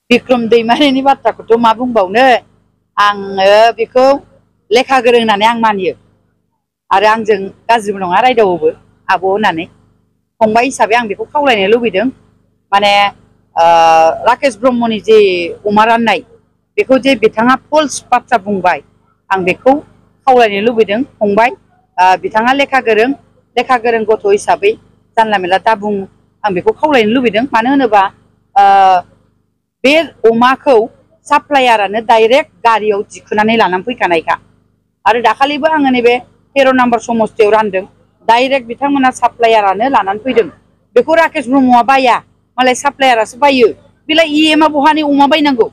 बिक्रम दैमारिनि बाथ्राखौथ' मा बुंबावनो आङो बेखौ लेखा गोरों होननानै आं मानियो आरो आंजों गाज्रिबो नङा रायदावोबो आब' होननानै फंबाय हिसाबै आं बेखौ खावलायनो लुबैदों माने राकेश ब्रह्मनि जे अमा राननाय बेखौ जे बिथाङा फल्स बाथ्रा बुंबाय आं बेखौ खावलायनो लुबैदों फंबाय बिथाङा लेखा गोरों गथ' हिसाबै जानला मेला दा बुं आं बेखौ खावलायनो लुबैदों मानो होनोबा बे अमाखौ साप्लायारानो डाइरेक्ट गारियाव दिखोनानै लानानै फैखानायखा आरो दाखालिबो आङो नैबे 13 नम्बर समस्तियाव रानदों डाइरेक्ट बिथांमोना साप्लायारानो लानानै फैदों बेखौ राकेश ब्रह्मआ बाया मालाय साप्लायारासो बायो बेलाय इएमआ बहानि अमा बायनांगौ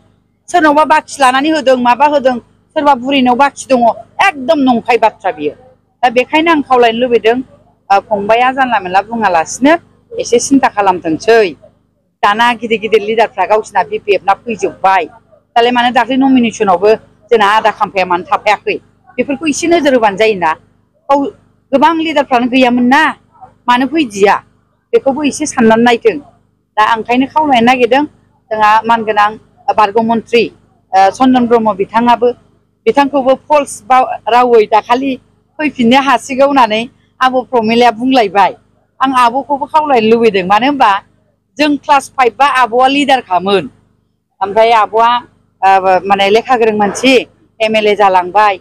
सोरनावबा बाखि लानानै होदों माबा होदों सोरबा बुरैनाव बाखि दङ एकदम नंखाय बाथ्रा बियो दा बेखायनो आं खावलायनो लुबैदों फंबाया जानला मेला बुङालासिनो एसे सिन्था खालामथोंसै दाना गिदिर गिदिर लिडारफ्रा गावसिना बिपिएफ ना फैजोबबाय दालाय मानो दाख्लै नमिनेसनावबो जोंना आदा खाम्फाया मानो थाफायाखै बेफोरखौ एसे नोजोर होबानो जायोना गोबां लिडारफ्रानो गैयामोन ना मानो फैदिया बेखौबो एसे साननानै नायथों दा ओंखायनो खावलायनो नागिरदों जोंहा मानगोनां बारग' मन्त्रि चन्दन ब्रह्म बिथांखौबो फल्स रावै दाखालि फैफिननो हासिगौ होननानै आब' प्रमिलाया बुंलायबाय आं आब'खौबो खावलायनो लुबैदों मानो होनबा जों क्लास 5 बा आब'आ लिडारखामोन ओमफ्राय आब'आ माने लेखा गोरों मानसि एमएलए जालांबाय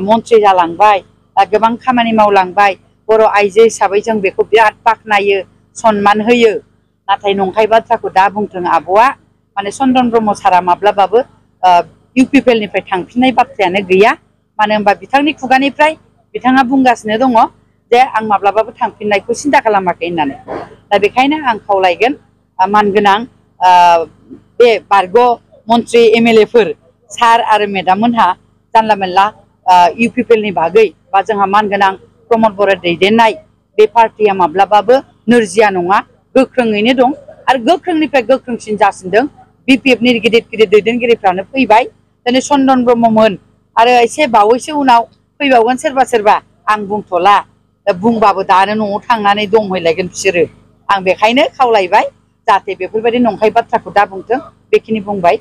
मन्त्रि जालांबाय गोबां खामानि मावलांबाय बर' आइजो हिसाबै जों बेखौ बिराद बाख्नायो सनमान होयो नाथाय नंखाय बाथ्राखौ दा बुंथों आब'आ माने चन्दन ब्रह्म सारा माब्लाबाबो इउपिपिएलनिफ्राय थांफिननाय बाथ्रायानो गैया मानो होनबा बिथांनि खुगानिफ्राय बिथाङा बुंगासिनो दङ जे आं माब्लाबाबो थांफिननायखौ सिन्था खालामाखै होननानै दा बेखायनो आं खावलायगोन मानगोनां बे बारग' मन्त्रि एमएलएफोर सार आरो मेडाम मोनहा जानला मेनला इउपिपिएलनि बागै बा जोंहा मानगोनां प्रमद बर' दैदेननाय बे पार्टिया माब्लाबाबो नोरजिया नङा गोख्रोङैनो दं आरो गोख्रोंनिफ्राय गोख्रोंसिन जासिनदों बिपिएफनि गिदिर गिदिर दैदेनगिरिफ्रानो फैबाय दिनै चन्दन ब्रह्ममोन आरो एसे बावैसो उनाव फैबावगोन सोरबा आं बुंथ'ला बुंबाबो दानो न'आव थांनानै दंहैलायगोन बिसोरो आं बेखायनो खावलायबाय जाहाथे बेफोरबायदि नंखाय बाथ्राखौ दा बुंथों बेखिनि बुंबाय